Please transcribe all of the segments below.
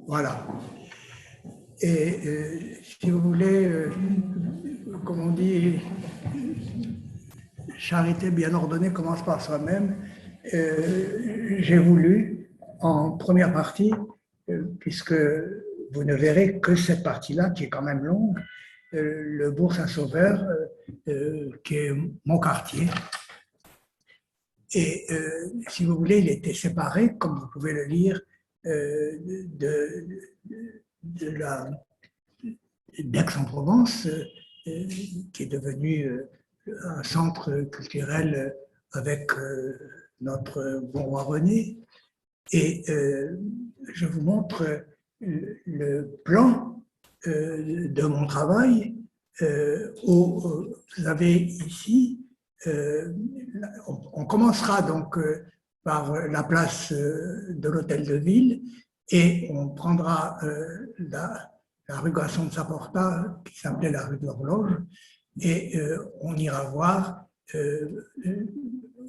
Voilà. Et si vous voulez, comme on dit, charité bien ordonnée commence par soi-même. J'ai voulu, en première partie, puisque vous ne verrez que cette partie-là, qui est quand même longue, le Bourg Saint-Sauveur, qui est mon quartier. Et si vous voulez, il était séparé, comme vous pouvez le lire, d'Aix-en-Provence, qui est devenu un centre culturel avec notre bon roi René. Et je vous montre le plan de mon travail. Où vous avez ici, on commencera donc par la place de l'Hôtel de Ville et on prendra la rue Gaston de Saporta, qui s'appelait la rue de l'Horloge, et on ira voir.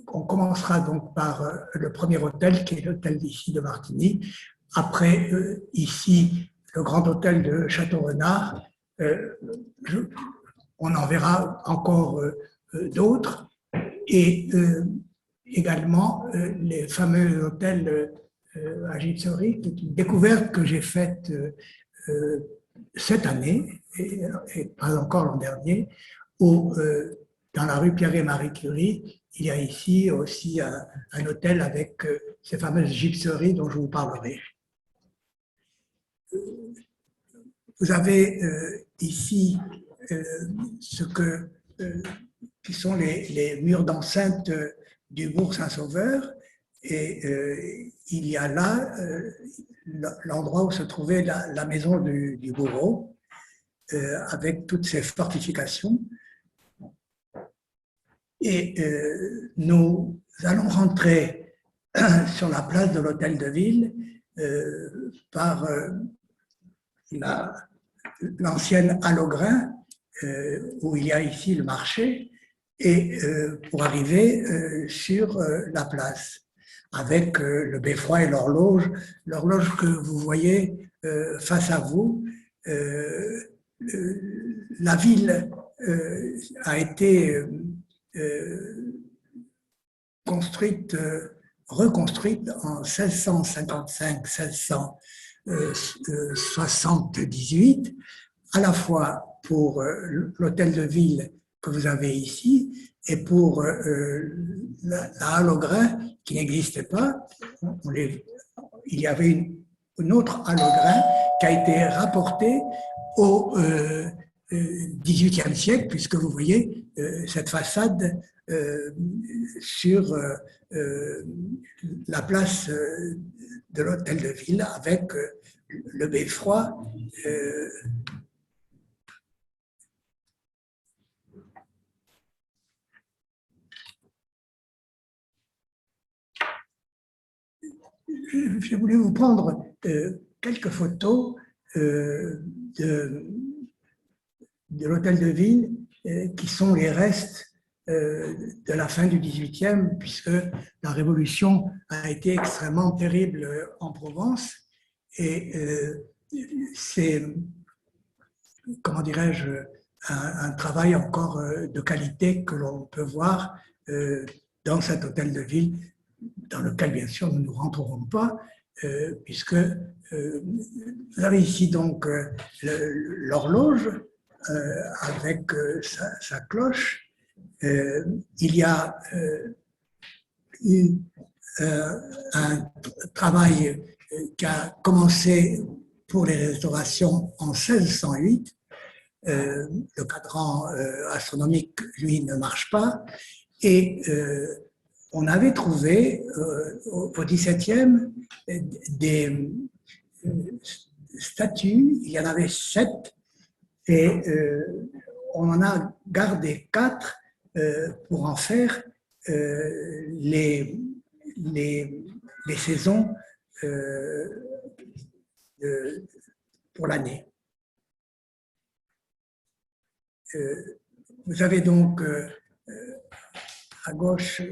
On commencera donc par le premier hôtel, qui est l'hôtel d'ici de Martigny. Après, ici, le grand hôtel de Château-Renard. On en verra encore d'autres. Et également, les fameux hôtels à Gipsery, qui est une découverte que j'ai faite cette année, et pas encore l'an dernier, où, dans la rue Pierre et Marie Curie, il y a ici aussi un hôtel avec ces fameuses gypseries dont je vous parlerai. Vous avez ici ce qui sont les murs d'enceinte du Bourg Saint-Sauveur, et il y a là l'endroit où se trouvait la maison du bourreau, avec toutes ses fortifications. Et nous allons rentrer sur la place de l'Hôtel de Ville par l'ancienne Halle aux Grains, où il y a ici le marché, et pour arriver sur la place, avec le beffroi et l'horloge. L'horloge que vous voyez face à vous, la ville a été reconstruite en 1655-1678, à la fois pour l'hôtel de ville que vous avez ici et pour la Halle aux Grains qui n'existait pas. Il y avait une autre Halle aux Grains qui a été rapportée au XVIIIe siècle, puisque vous voyez cette façade sur la place de l'hôtel de ville avec le beffroi. Je voulais vous prendre quelques photos de l'hôtel de ville qui sont les restes de la fin du XVIIIe, puisque la Révolution a été extrêmement terrible en Provence. Et c'est, comment dirais-je, un travail encore de qualité que l'on peut voir dans cet hôtel de ville, dans lequel, bien sûr, nous ne rentrerons pas, puisque vous avez ici donc l'horloge avec sa cloche. Il y a eu un travail qui a commencé pour les restaurations en 1608. Le cadran astronomique, lui, ne marche pas. Et on avait trouvé au XVIIe des statues, il y en avait 7, et on en a gardé 4 pour en faire les saisons pour l'année. Vous avez donc à gauche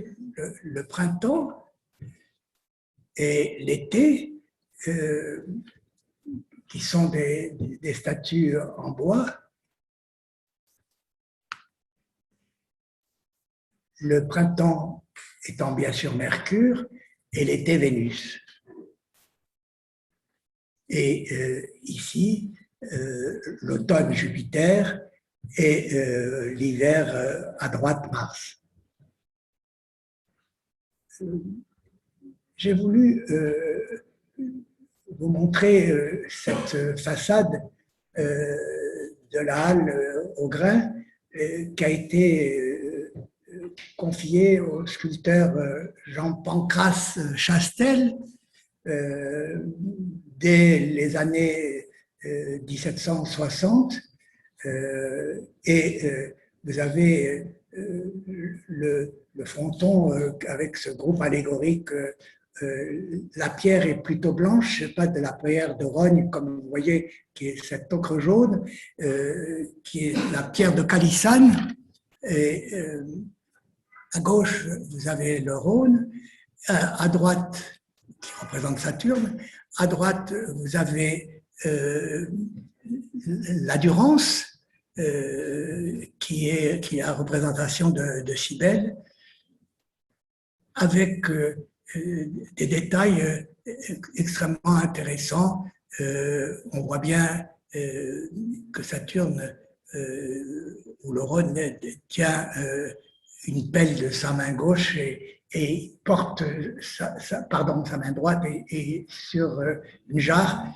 le printemps et l'été. qui sont des statues en bois. Le printemps étant bien sûr Mercure et l'été Vénus. Et ici, l'automne Jupiter et l'hiver à droite Mars. J'ai voulu vous montrer cette façade de la halle au grain qui a été confiée au sculpteur Jean Pancrace Chastel dès les années 1760. Et vous avez le fronton avec ce groupe allégorique. La pierre est plutôt blanche, pas de la pierre de rogne, comme vous voyez, qui est cette ocre jaune, qui est la pierre de Calissane. Et à gauche, vous avez le Rhône. À droite, qui représente Saturne. À droite, vous avez la Durance, qui est la représentation de Cybèle, avec des détails extrêmement intéressants. On voit bien que Saturne, ou le Rhône, tient une pelle de sa main gauche et porte sa main droite et sur une jarre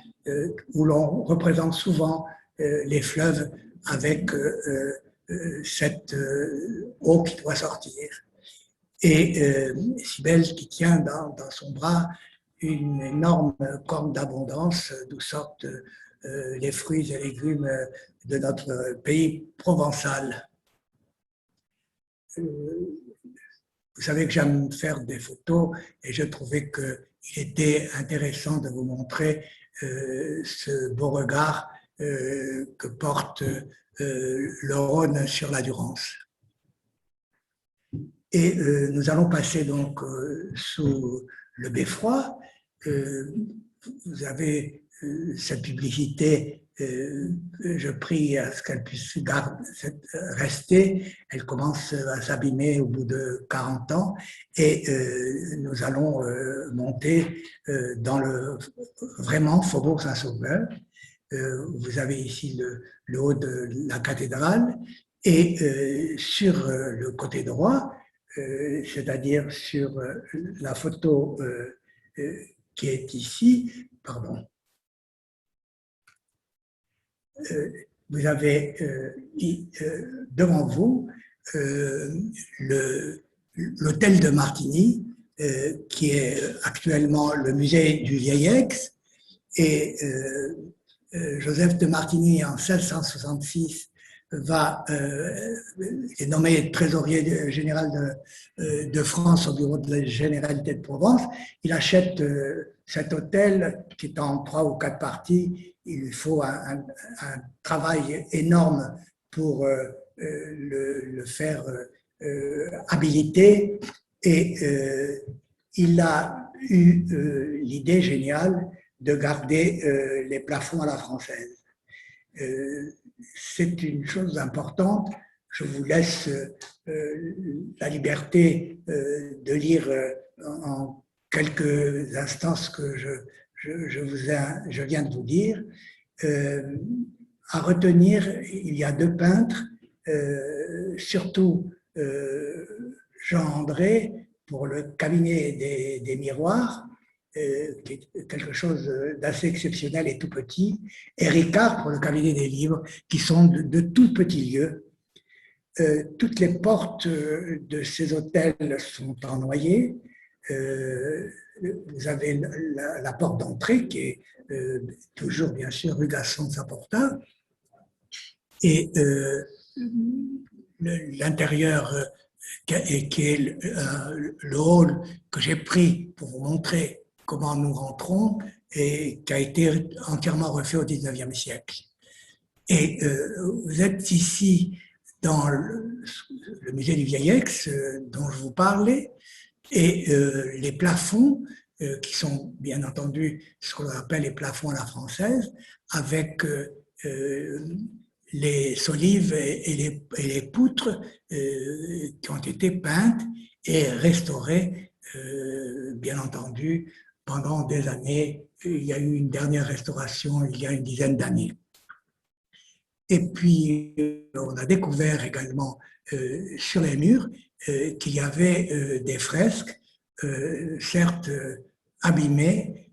où l'on représente souvent les fleuves avec cette eau qui doit sortir. Et Cybèle qui tient dans son bras une énorme corne d'abondance d'où sortent les fruits et légumes de notre pays provençal. Vous savez que j'aime faire des photos et je trouvais qu'il était intéressant de vous montrer ce beau regard que porte le Rhône sur la Durance. Et nous allons passer donc sous le beffroi. Vous avez cette publicité, je prie à ce qu'elle puisse rester. Elle commence à s'abîmer au bout de 40 ans et nous allons monter dans le vraiment Faubourg Saint-Sauveur. Vous avez ici le haut de la cathédrale et sur le côté droit, c'est-à-dire sur la photo qui est ici, pardon. Vous avez devant vous l'hôtel de Martigny, qui est actuellement le musée du Vieil-Aix, et Joseph de Martigny, en 1666, est nommé trésorier général de France au bureau de la Généralité de Provence. Il achète cet hôtel qui est en 3 ou 4 parties. Il lui faut un travail énorme pour le faire habiliter. Et il a eu l'idée géniale de garder les plafonds à la française. C'est une chose importante. Je vous laisse la liberté de lire en quelques instants ce que je viens de vous dire. À retenir, il y a 2 peintres, surtout Jean André pour le cabinet des miroirs, qui est quelque chose d'assez exceptionnel et tout petit, et Ricard pour le cabinet des livres, qui sont de tout petits lieux. Toutes les portes de ces hôtels sont en noyer. Vous avez la porte d'entrée qui est toujours, bien sûr, rue Gaston de Saint-Portin. Et l'intérieur, qui est le hall que j'ai pris pour vous montrer comment nous rentrons et qui a été entièrement refait au XIXe siècle. Et vous êtes ici dans le musée du Vieil-Aix dont je vous parlais, et les plafonds qui sont bien entendu ce qu'on appelle les plafonds à la française, avec les solives et les poutres qui ont été peintes et restaurées, bien entendu, pendant des années. Il y a eu une dernière restauration il y a une dizaine d'années. Et puis, on a découvert également sur les murs qu'il y avait des fresques, certes abîmées,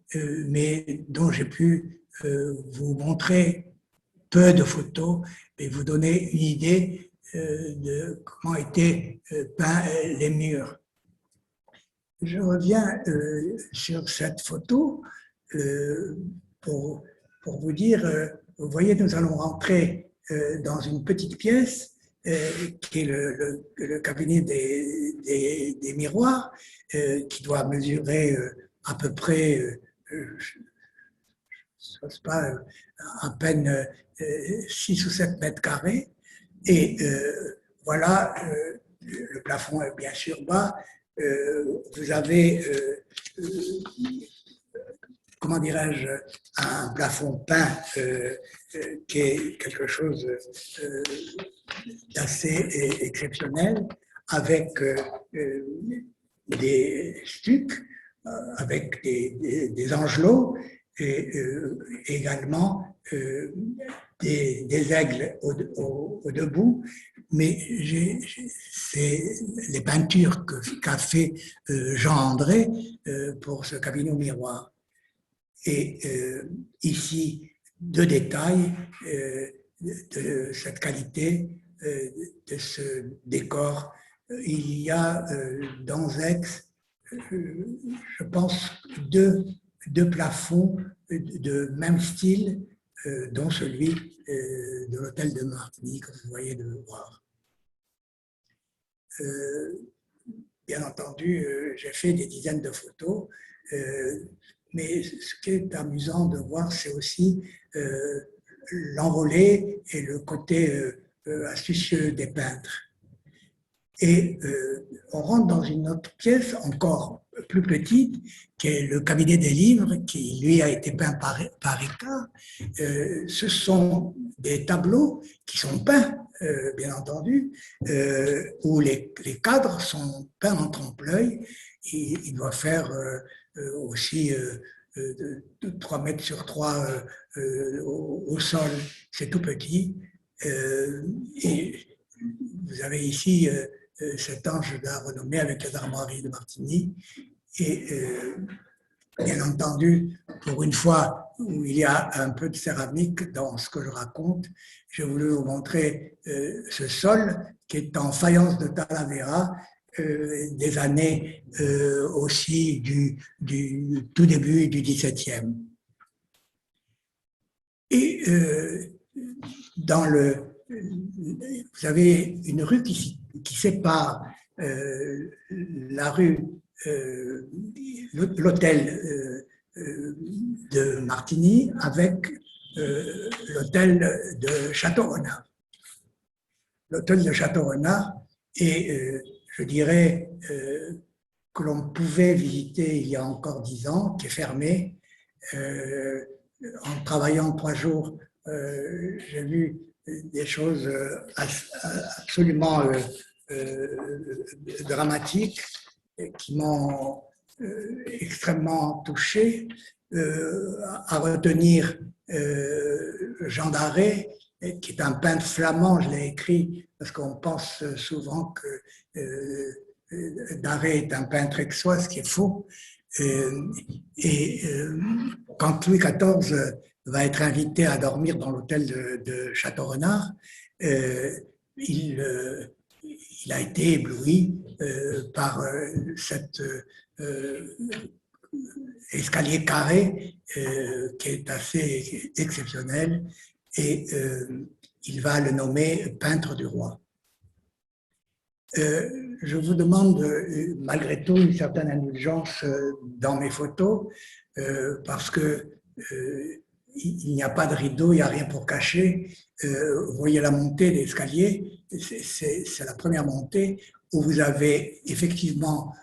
mais dont j'ai pu vous montrer peu de photos et vous donner une idée de comment étaient peints les murs. Je reviens sur cette photo pour vous dire, vous voyez, nous allons rentrer dans une petite pièce qui est le cabinet des miroirs, qui doit mesurer à peu près, je ne sais pas, à peine 6 ou 7 mètres carrés. Et voilà, le plafond est bien sûr bas. Vous avez, comment dirais-je, un plafond peint qui est quelque chose d'assez exceptionnel, avec des stucs, avec des angelots, et également des aigles au debout, mais c'est les peintures qu'a fait Jean-André pour ce cabinet au miroir. Et ici, deux détails de cette qualité, de ce décor. Il y a dans Aix, je pense, deux plafonds de même style, dont celui de l'hôtel de Martigny, que vous voyez de voir. Bien entendu, j'ai fait des dizaines de photos, mais ce qui est amusant de voir, c'est aussi l'envolée et le côté astucieux des peintres. Et on rentre dans une autre pièce encore plus petite, qui est le cabinet des livres, qui lui a été peint par Ricard. Ce sont des tableaux qui sont peints, bien entendu, où les cadres sont peints en trompe-l'œil. Il doit faire aussi 3 mètres sur 3 au sol, c'est tout petit. Et vous avez ici cet ange de la renommée avec les armoiries de Martigny. Et bien entendu, pour une fois où il y a un peu de céramique dans ce que je raconte, je voulais vous montrer ce sol qui est en faïence de Talavera, des années aussi du tout début du XVIIe. Et vous avez une rue qui sépare la rue, l'hôtel de Martigny avec l'hôtel de Château-Renard. L'hôtel de Château-Renard est, je dirais, que l'on pouvait visiter il y a encore 10 ans, qui est fermé. En travaillant 3 jours, j'ai vu des choses absolument dramatiques qui m'ont extrêmement touché, à retenir Jean d'Arrée, qui est un peintre flamand. Je l'ai écrit parce qu'on pense souvent que d'Arrée est un peintre aixois, ce qui est faux. Quand Louis XIV va être invité à dormir dans l'hôtel de Château-Renard, il a été ébloui par cet escalier carré qui est assez exceptionnel, et il va le nommer peintre du roi. Je vous demande malgré tout une certaine indulgence dans mes photos, parce que il n'y a pas de rideau, il n'y a rien pour cacher. Vous voyez la montée des escaliers, c'est la première montée où vous avez effectivement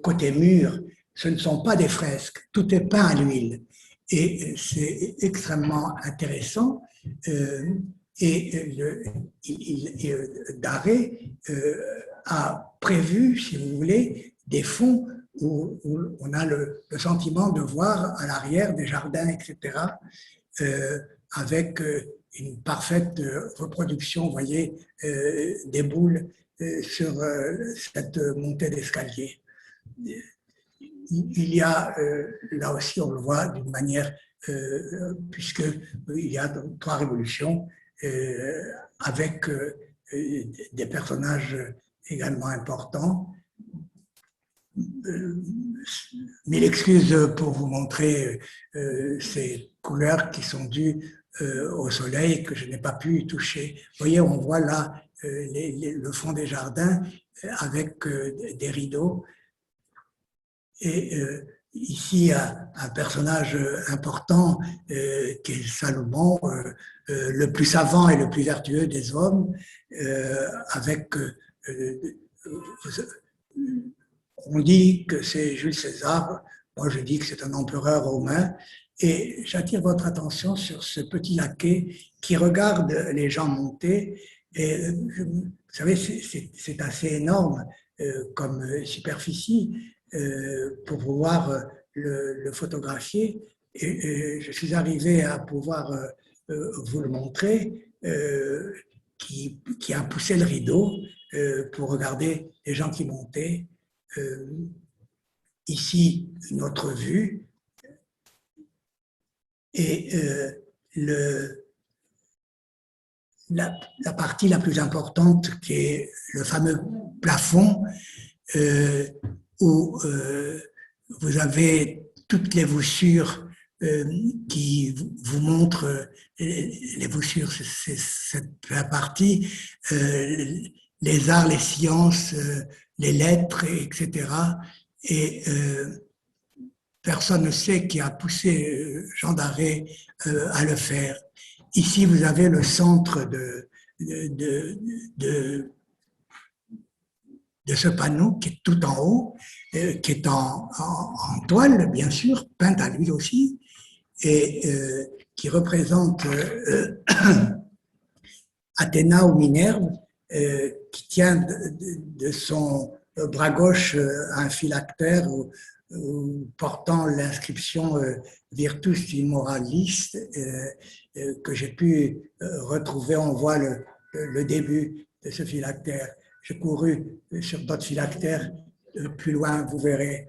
côté mur, ce ne sont pas des fresques, tout est peint à l'huile. Et c'est extrêmement intéressant. Et Daré a prévu, si vous voulez, des fonds où on a le sentiment de voir à l'arrière des jardins, etc., avec une parfaite reproduction, vous voyez, des boules sur cette montée d'escalier. Il y a, là aussi, on le voit d'une manière, puisqu'il y a 3 révolutions, avec des personnages également importants. Mille excuses pour vous montrer ces couleurs qui sont dues au soleil que je n'ai pas pu toucher. Vous voyez, on voit là le fond des jardins avec des rideaux. Et ici, un personnage important qui est Salomon, le plus savant et le plus vertueux des hommes, avec on dit que c'est Jules César, moi je dis que c'est un empereur romain, et j'attire votre attention sur ce petit laquais qui regarde les gens monter, et vous savez, c'est assez énorme comme superficie pour pouvoir le photographier, et je suis arrivé à pouvoir vous le montrer, qui a poussé le rideau pour regarder les gens qui montaient. Ici, notre vue, et la partie la plus importante qui est le fameux plafond où vous avez toutes les voussures qui vous montrent, les voussures, c'est cette partie, les arts, les sciences, les lettres, etc. Et personne ne sait qui a poussé Jean Daré à le faire. Ici, vous avez le centre de ce panneau qui est tout en haut, qui est en toile, bien sûr, peinte à l'huile aussi, et qui représente Athéna ou Minerve, qui tient de son bras gauche un phylactère portant l'inscription Virtus Immortalis que j'ai pu retrouver. On voit le début de ce phylactère. J'ai couru sur d'autres phylactères plus loin, vous verrez.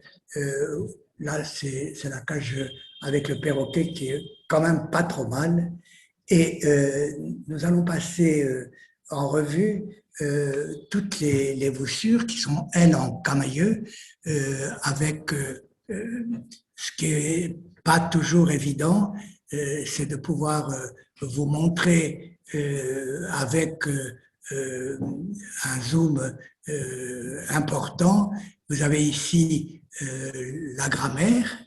Là, c'est la cage avec le perroquet qui est quand même pas trop mal. Et nous allons passer en revue toutes les voussures qui sont, elles, en camailleux, avec ce qui n'est pas toujours évident, c'est de pouvoir vous montrer avec un zoom important. Vous avez ici la grammaire.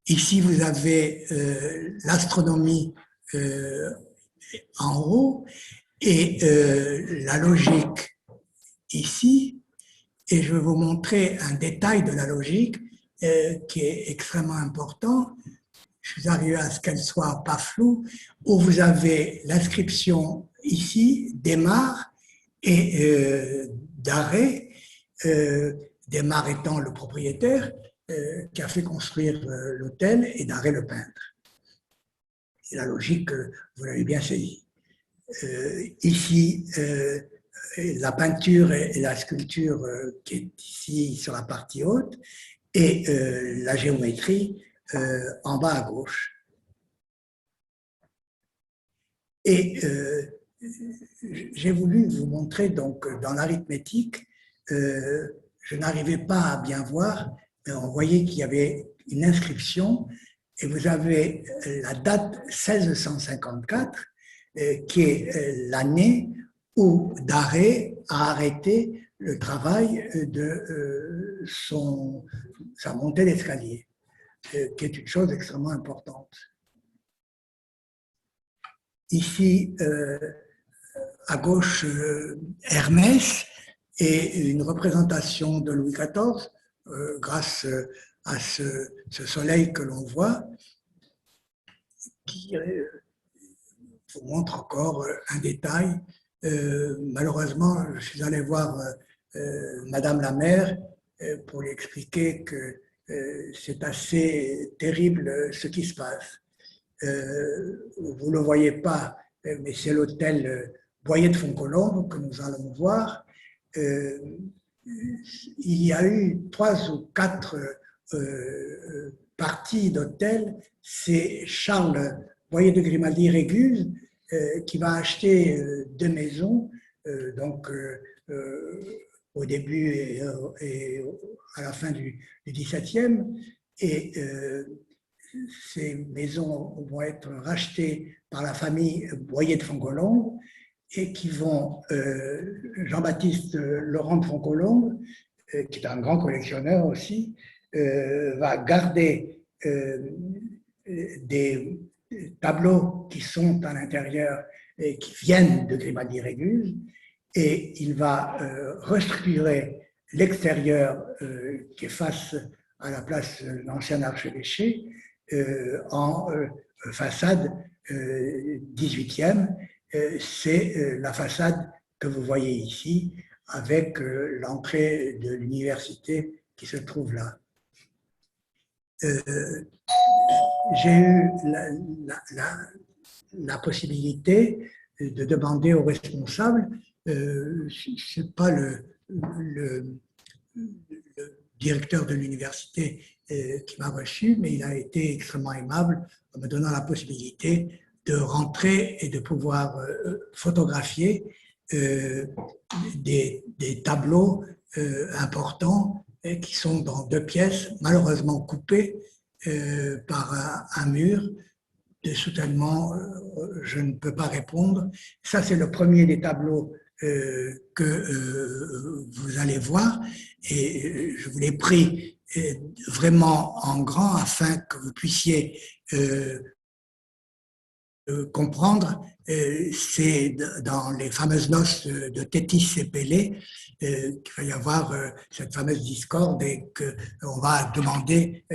Ici, vous avez l'astronomie en haut et la logique ici. Et je vais vous montrer un détail de la logique qui est extrêmement important. Je suis arrivé à ce qu'elle soit pas floue, où vous avez l'inscription ici, démarre, et d'arrêt, démarre étant le propriétaire, qui a fait construire l'hôtel, et d'arrêt le peintre. Et la logique, vous l'avez bien saisie. Ici, la peinture et la sculpture qui est ici sur la partie haute, et la géométrie en bas à gauche. Et j'ai voulu vous montrer, donc, dans l'arithmétique, je n'arrivais pas à bien voir, mais on voyait qu'il y avait une inscription, et vous avez la date 1654, qui est l'année où Daré a arrêté le travail de sa montée d'escalier, qui est une chose extrêmement importante. Ici, à gauche, Hermès et une représentation de Louis XIV. grâce à ce soleil que l'on voit, qui vous montre encore un détail. Malheureusement, je suis allé voir Madame la maire pour lui expliquer que c'est assez terrible ce qui se passe. Vous ne le voyez pas, mais c'est l'hôtel Boyer de Foncolombe que nous allons voir. Il y a eu 3 ou 4 parties d'hôtel. C'est Charles Boyer de Grimaldi-Réguse qui va acheter 2 maisons, donc au début et à la fin du XVIIe. Et ces maisons vont être rachetées par la famille Boyer de Foncolombe et qui vont, Jean-Baptiste Laurent de Foncolombe, qui est un grand collectionneur aussi, va garder des tableaux qui sont à l'intérieur et qui viennent de Grimaldi-Réguse, et il va restructurer l'extérieur qui est face à la place de l'ancien archevêché en façade 18e. C'est la façade que vous voyez ici avec l'entrée de l'université qui se trouve là. J'ai eu la possibilité de demander aux responsables, ce n'est pas le directeur de l'université qui m'a reçu, mais il a été extrêmement aimable en me donnant la possibilité de rentrer et de pouvoir photographier des tableaux importants qui sont dans 2 pièces, malheureusement coupées par un mur. De soutènement, je ne peux pas répondre. Ça, c'est le premier des tableaux que vous allez voir, et je vous l'ai pris vraiment en grand afin que vous puissiez comprendre. C'est dans les fameuses noces de Tétis et Pélée qu'il va y avoir cette fameuse discorde et qu'on va demander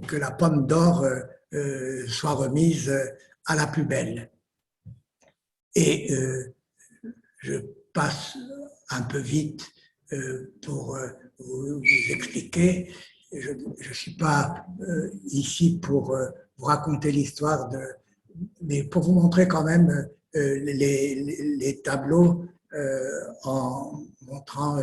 que la pomme d'or soit remise à la plus belle. Et je passe un peu vite pour vous expliquer. Je ne suis pas ici pour vous raconter l'histoire, mais pour vous montrer quand même les tableaux en montrant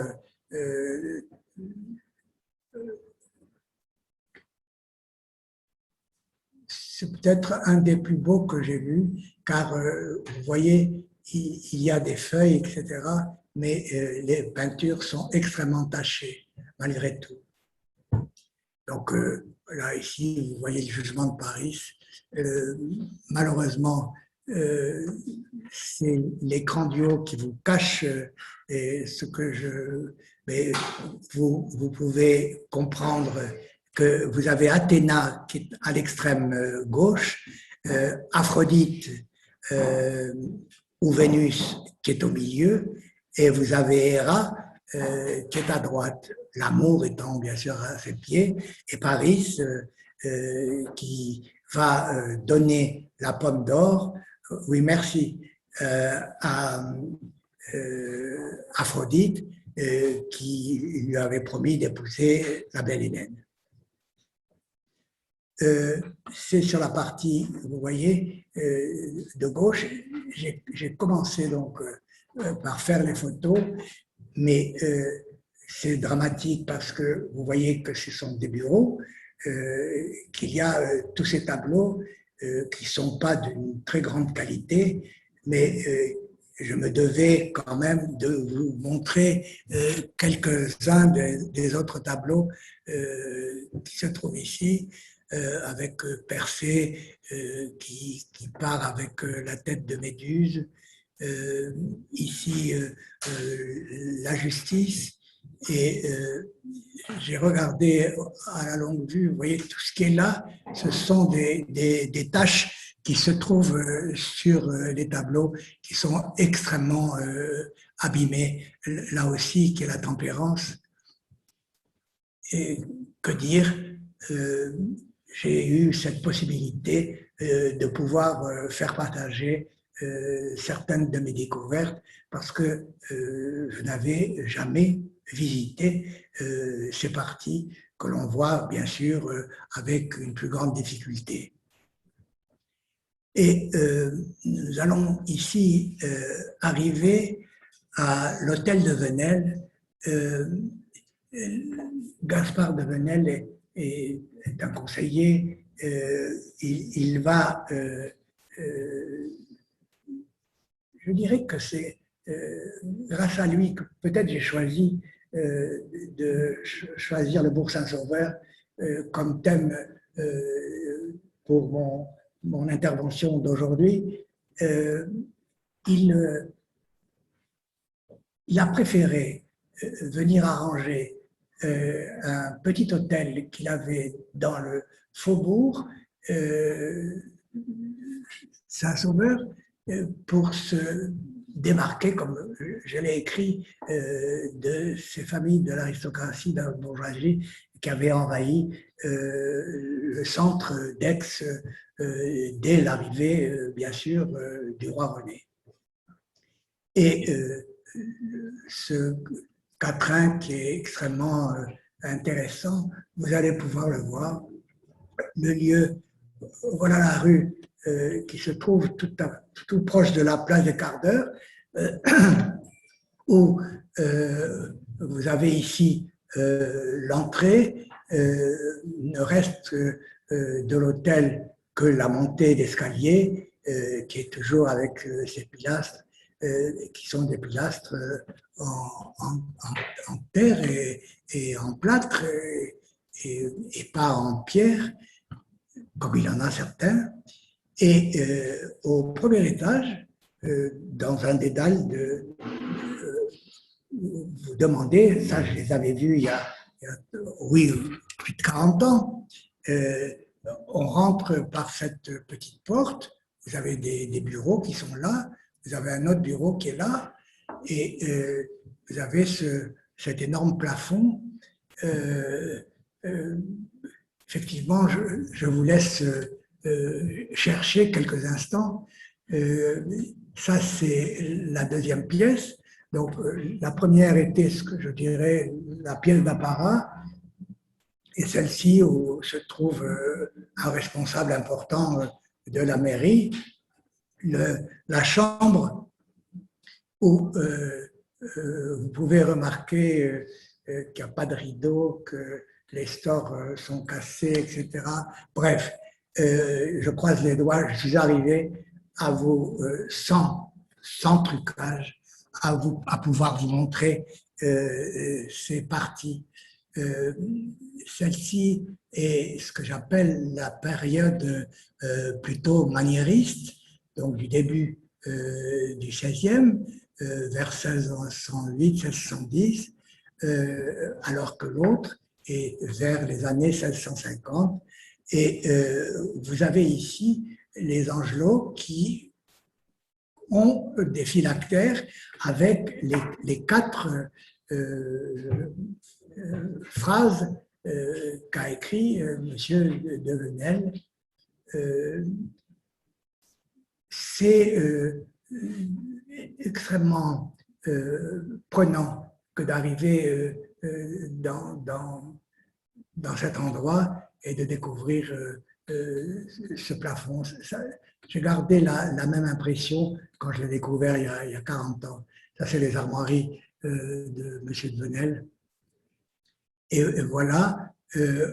c'est peut-être un des plus beaux que j'ai vus, car vous voyez, il y a des feuilles, etc., mais les peintures sont extrêmement tachées, malgré tout. Donc là, ici, vous voyez le jugement de Paris. Malheureusement, c'est l'écran du haut qui vous cache ce que je... Mais vous pouvez comprendre que vous avez Athéna qui est à l'extrême gauche, Aphrodite ou Vénus qui est au milieu, et vous avez Héra qui est à droite, l'amour étant bien sûr à ses pieds, et Paris qui va donner la pomme d'or, oui merci, à Aphrodite qui lui avait promis d'épouser la belle Hélène. C'est sur la partie, vous voyez, de gauche. J'ai commencé donc par faire les photos, mais c'est dramatique parce que vous voyez que ce sont des bureaux, qu'il y a tous ces tableaux qui ne sont pas d'une très grande qualité, mais je me devais quand même de vous montrer quelques-uns des autres tableaux qui se trouvent ici, avec Persée qui part avec la tête de Méduse, ici la justice, et j'ai regardé à la longue vue, vous voyez tout ce qui est là, ce sont des taches qui se trouvent sur les tableaux qui sont extrêmement abîmés, là aussi qui est la tempérance. et que dire, j'ai eu cette possibilité de pouvoir faire partager certaines de mes découvertes parce que je n'avais jamais visité ces parties que l'on voit bien sûr avec une plus grande difficulté. Et nous allons ici arriver à l'hôtel de Venelle. Gaspard de Venelle est un conseiller. Il va, je dirais que c'est grâce à lui que peut-être j'ai choisi de choisir le Bourg Saint-Sauveur comme thème pour mon intervention d'aujourd'hui. Il a préféré venir arranger un petit hôtel qu'il avait dans le faubourg Saint-Sauveur pour se démarquer, comme je l'ai écrit, de ces familles de l'aristocratie, de la bourgeoisie qui avaient envahi le centre d'Aix dès l'arrivée, bien sûr, du roi René. Et ce quatrain qui est extrêmement intéressant, vous allez pouvoir le voir. Le lieu, voilà la rue qui se trouve tout proche de la place des Quarts d'Heure, où vous avez ici l'entrée. Ne reste de l'hôtel que la montée d'escalier, qui est toujours avec ces pilastres, qui sont des pilastres en terre et en plâtre et pas en pierre, comme il y en a certains. Et au premier étage, dans un des dalles, vous demandez, ça je les avais vus il y a oui, plus de 40 ans, on rentre par cette petite porte, vous avez des bureaux qui sont là, vous avez un autre bureau qui est là, et vous avez cet énorme plafond. Effectivement, je vous laisse chercher quelques instants. Ça, c'est la deuxième pièce. Donc, la première était ce que je dirais la pièce d'apparat, et celle-ci où se trouve un responsable important de la mairie, la chambre où vous pouvez remarquer qu'il n'y a pas de rideau, que les stores sont cassés, etc. Bref, je croise les doigts, je suis arrivé à vous, sans trucage, à pouvoir vous montrer ces parties. Celle-ci est ce que j'appelle la période plutôt maniériste, donc du début du XVIe, vers 1608-1610, alors que l'autre est vers les années 1650. Et vous avez ici les angelots qui ont des phylactères avec les quatre phrases qu'a écrit M. de Venelle. C'est extrêmement prenant que d'arriver dans cet endroit et de découvrir ce plafond. J'ai gardé la même impression quand je l'ai découvert il y a 40 ans. Ça, c'est les armoiries de M. de Venelle. Et voilà,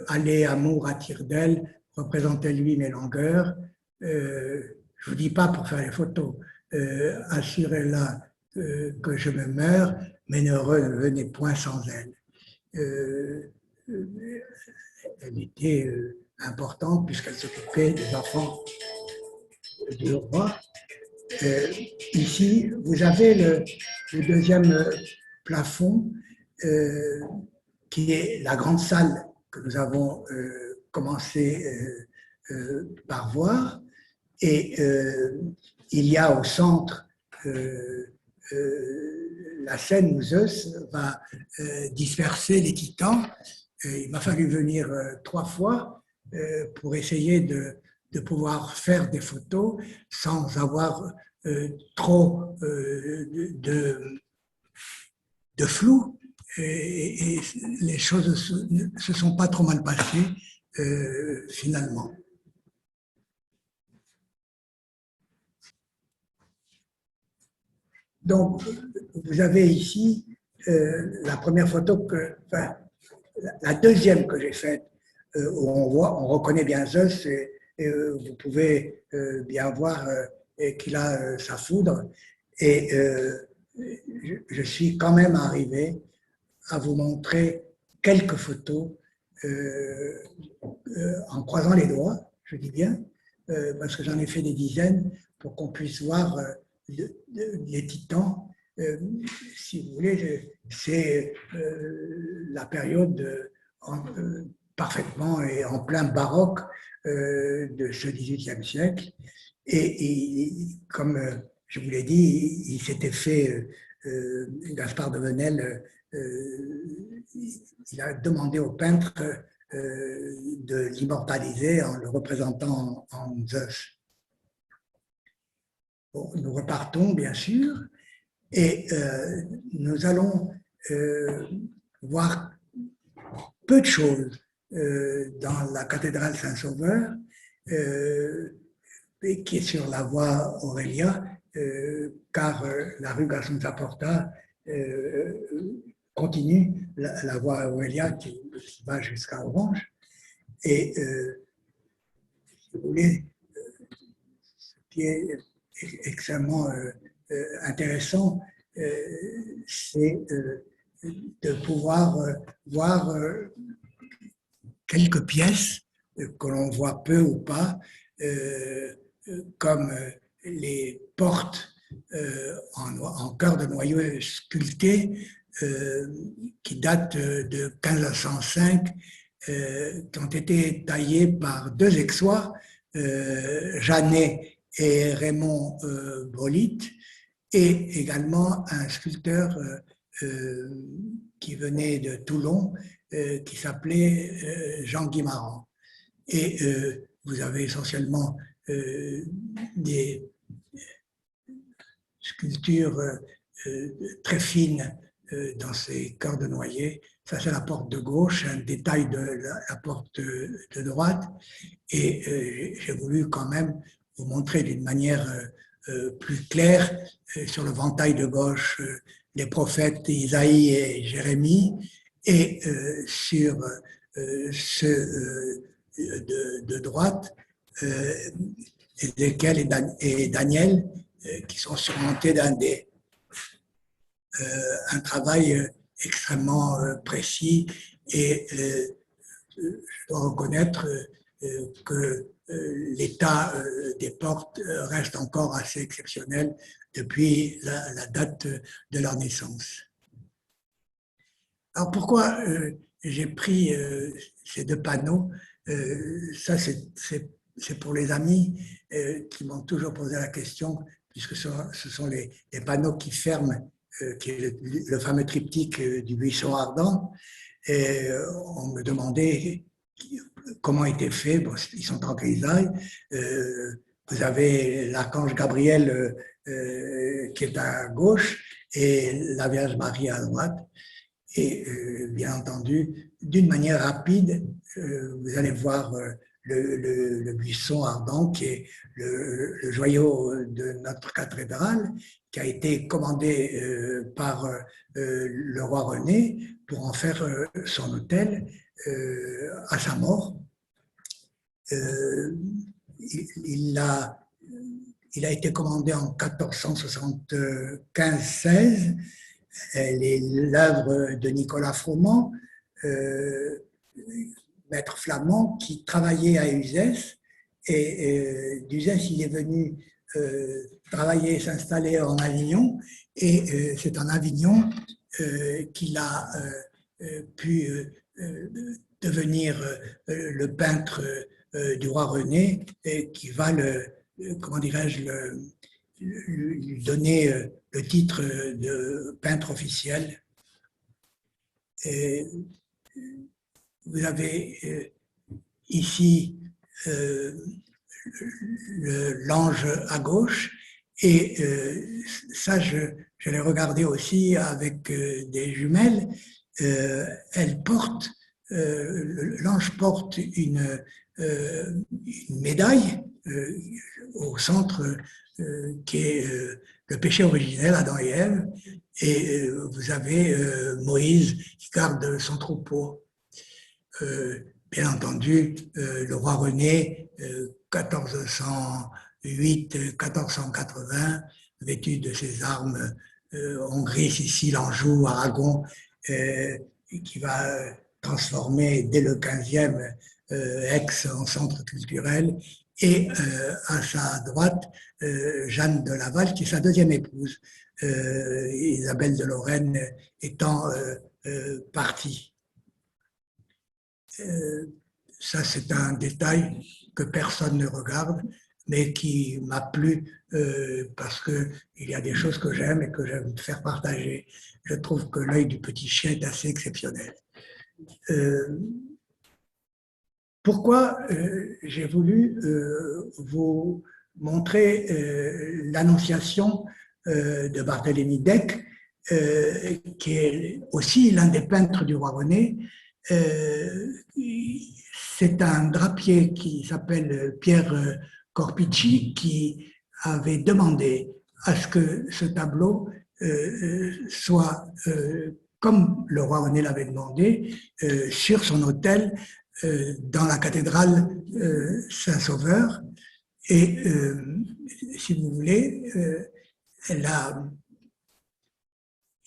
aller à Mour à tire d'aile, représentez-lui mes longueurs. Je ne vous dis pas pour faire les photos, assurez-la que je me meurs, mais ne revenez point sans elle. Elle était importante puisqu'elle s'occupait des enfants du roi. Ici, vous avez le deuxième plafond qui est la grande salle que nous avons commencé par voir. Et il y a au centre la scène où Zeus va disperser les titans. Il m'a fallu venir 3 fois pour essayer de pouvoir faire des photos sans avoir trop de flou. Et les choses ne se sont pas trop mal passées finalement. Donc, vous avez ici la première photo enfin, la deuxième que j'ai faite, où on reconnaît bien Zeus, et vous pouvez bien voir qu'il a sa foudre. Et je suis quand même arrivé à vous montrer quelques photos en croisant les doigts, je dis bien, parce que j'en ai fait des dizaines pour qu'on puisse voir les titans. Si vous voulez, c'est la période parfaitement et en plein baroque de ce XVIIIe siècle. Et comme je vous l'ai dit, il s'était fait, Gaspard de Venel, il a demandé au peintre de l'immortaliser en le représentant en Zeus. Bon, nous repartons, bien sûr, et nous allons voir peu de choses dans la cathédrale Saint-Sauveur, qui est sur la voie Aurélia, car la rue Gaston-Zaporta continue la voie Aurélia qui va jusqu'à Orange. Et si vous voulez, ce qui est extrêmement intéressant, c'est de pouvoir voir quelques pièces que l'on voit peu ou pas, comme les portes en cœur de noyau sculpté qui datent de 1505, qui ont été taillées par 2 Aixois, Janet et Raymond Brolitte, et également un sculpteur qui venait de Toulon, qui s'appelait Jean Guimarand. Et vous avez essentiellement des sculptures très fines dans ces cœurs de noyer. Ça, c'est la porte de gauche, un détail de la porte de droite. Et j'ai voulu quand même vous montrer d'une manière plus claire sur le ventail de gauche les prophètes Isaïe et Jérémie, et sur ceux de droite, Ézéchiel et Daniel, qui sont surmontés d'un travail extrêmement précis, et je dois reconnaître que l'état des portes reste encore assez exceptionnel depuis la date de leur naissance. Alors pourquoi j'ai pris ces 2 panneaux? Ça, c'est pour les amis qui m'ont toujours posé la question, puisque ce sont les panneaux qui ferment, qui est le fameux triptyque du buisson ardent. Et on me demandait comment était fait. Bon, ils sont en grisaille. Vous avez l'archange Gabriel qui est à gauche et la Vierge Marie à droite. Et bien entendu, d'une manière rapide, vous allez voir le buisson ardent, qui est le joyau de notre cathédrale, qui a été commandé par le roi René pour en faire son autel à sa mort. Il a été commandé en 1475-16. Elle est l'œuvre de Nicolas Froment, maître flamand, qui travaillait à Uzès. Et d'Uzès, il est venu travailler, s'installer en Avignon. Et c'est en Avignon qu'il a pu devenir le peintre du roi René, et qui va comment dirais-je, lui donner le titre de peintre officiel. Et vous avez ici l'ange à gauche, et ça, je l'ai regardé aussi avec des jumelles. L'ange porte une médaille au centre qui est le péché originel, Adam et Ève, et vous avez Moïse qui garde son troupeau. Bien entendu, le roi René, 1408-1480, vêtu de ses armes Hongrie, Sicile, Anjou, Aragon, qui va transformer dès le 15e Aix en centre culturel, et à sa droite, Jeanne de Laval, qui est sa deuxième épouse, Isabelle de Lorraine étant partie. Ça, c'est un détail que personne ne regarde, mais qui m'a plu parce qu'il y a des choses que j'aime et que j'aime faire partager. Je trouve que l'œil du petit chien est assez exceptionnel. Pourquoi j'ai voulu vous montrer l'Annonciation de Barthélemy d'Eck, qui est aussi l'un des peintres du roi René. C'est un drapier qui s'appelle Pierre Corpicci qui avait demandé à ce que ce tableau soit, comme le roi René l'avait demandé, sur son autel dans la cathédrale Saint-Sauveur. Et si vous voulez,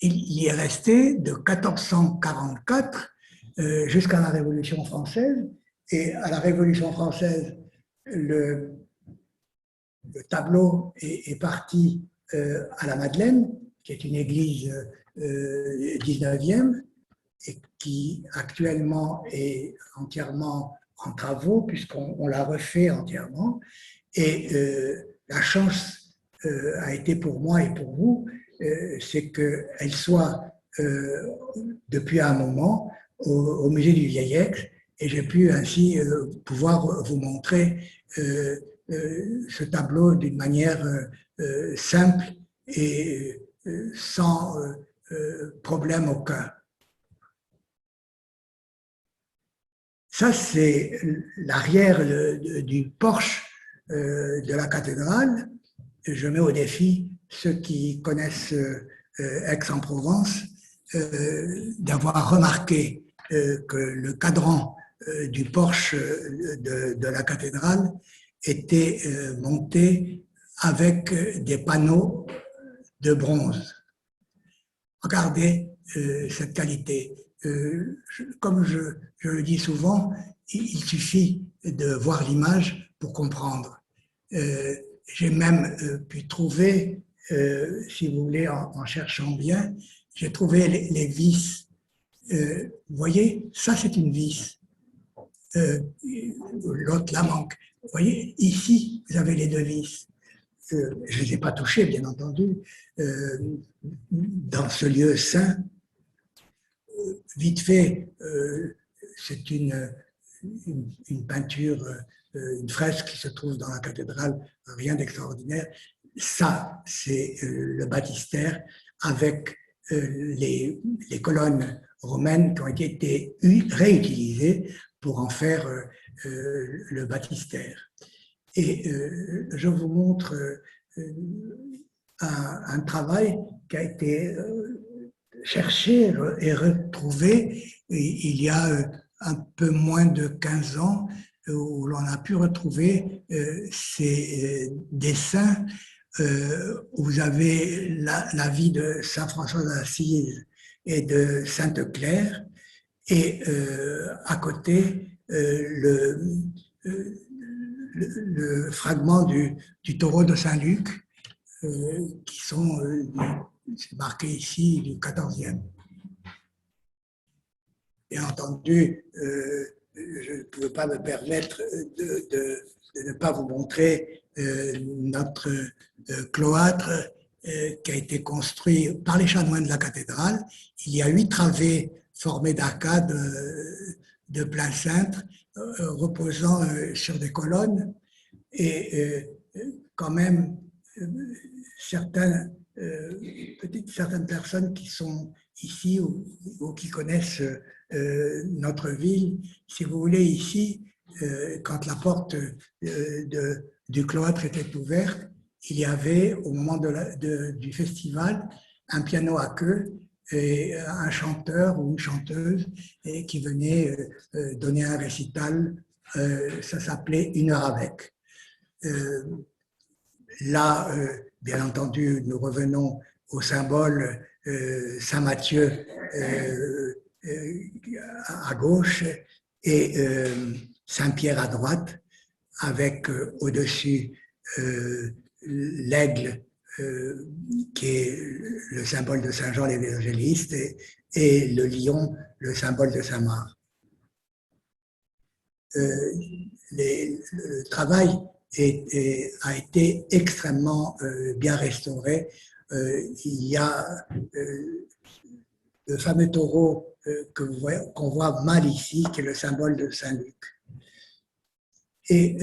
il y est resté de 1444 jusqu'à la Révolution française. Et à la Révolution française, le tableau est parti à la Madeleine, qui est une église 19e, et qui actuellement est entièrement en travaux, puisqu'on l'a refait entièrement. Et la chance a été pour moi et pour vous, c'est qu'elle soit depuis un moment au musée du Vieil Aix, et j'ai pu ainsi pouvoir vous montrer ce tableau d'une manière simple et sans problème aucun. Ça, c'est l'arrière du porche de la cathédrale. Je mets au défi ceux qui connaissent Aix-en-Provence d'avoir remarqué que le cadran du porche de la cathédrale était monté avec des panneaux de bronze. Regardez cette qualité. Comme je le dis souvent, il suffit de voir l'image pour comprendre. J'ai même pu trouver, si vous voulez, en cherchant bien, j'ai trouvé les vis. Vous voyez, ça c'est une vis. L'autre la manque. Vous voyez, ici, vous avez les deux vis. Je ne les ai pas touchés, bien entendu, dans ce lieu saint. Vite fait, c'est une peinture, une fresque qui se trouve dans la cathédrale, rien d'extraordinaire. Ça, c'est le baptistère avec les colonnes romaines qui ont été réutilisées pour en faire le baptistère. Et je vous montre un travail qui a été cherché et retrouvé il y a un peu moins de 15 ans, où l'on a pu retrouver ces dessins où vous avez la vie de Saint François d'Assise et de Sainte Claire, et à côté le fragment du taureau de Saint-Luc, qui sont, c'est marqué ici, du 14e. Bien entendu, je ne pouvais pas me permettre de ne pas vous montrer notre cloître qui a été construit par les chanoines de la cathédrale. Il y a 8 travées formées d'arcades de plein cintre reposant sur des colonnes et quand même certaines personnes qui sont ici ou qui connaissent notre ville, si vous voulez, ici, quand la porte du cloître était ouverte, il y avait au moment du festival un piano à queue et un chanteur ou une chanteuse qui venait donner un récital. Ça s'appelait Une heure avec. Là, bien entendu, nous revenons au symbole Saint-Matthieu à gauche et Saint-Pierre à droite, avec au-dessus l'aigle qui est le symbole de Saint Jean l'Évangéliste et le lion, le symbole de Saint-Marc. Le travail a été extrêmement bien restauré. Il y a le fameux taureau qu'on voit mal ici, qui est le symbole de Saint-Luc. Et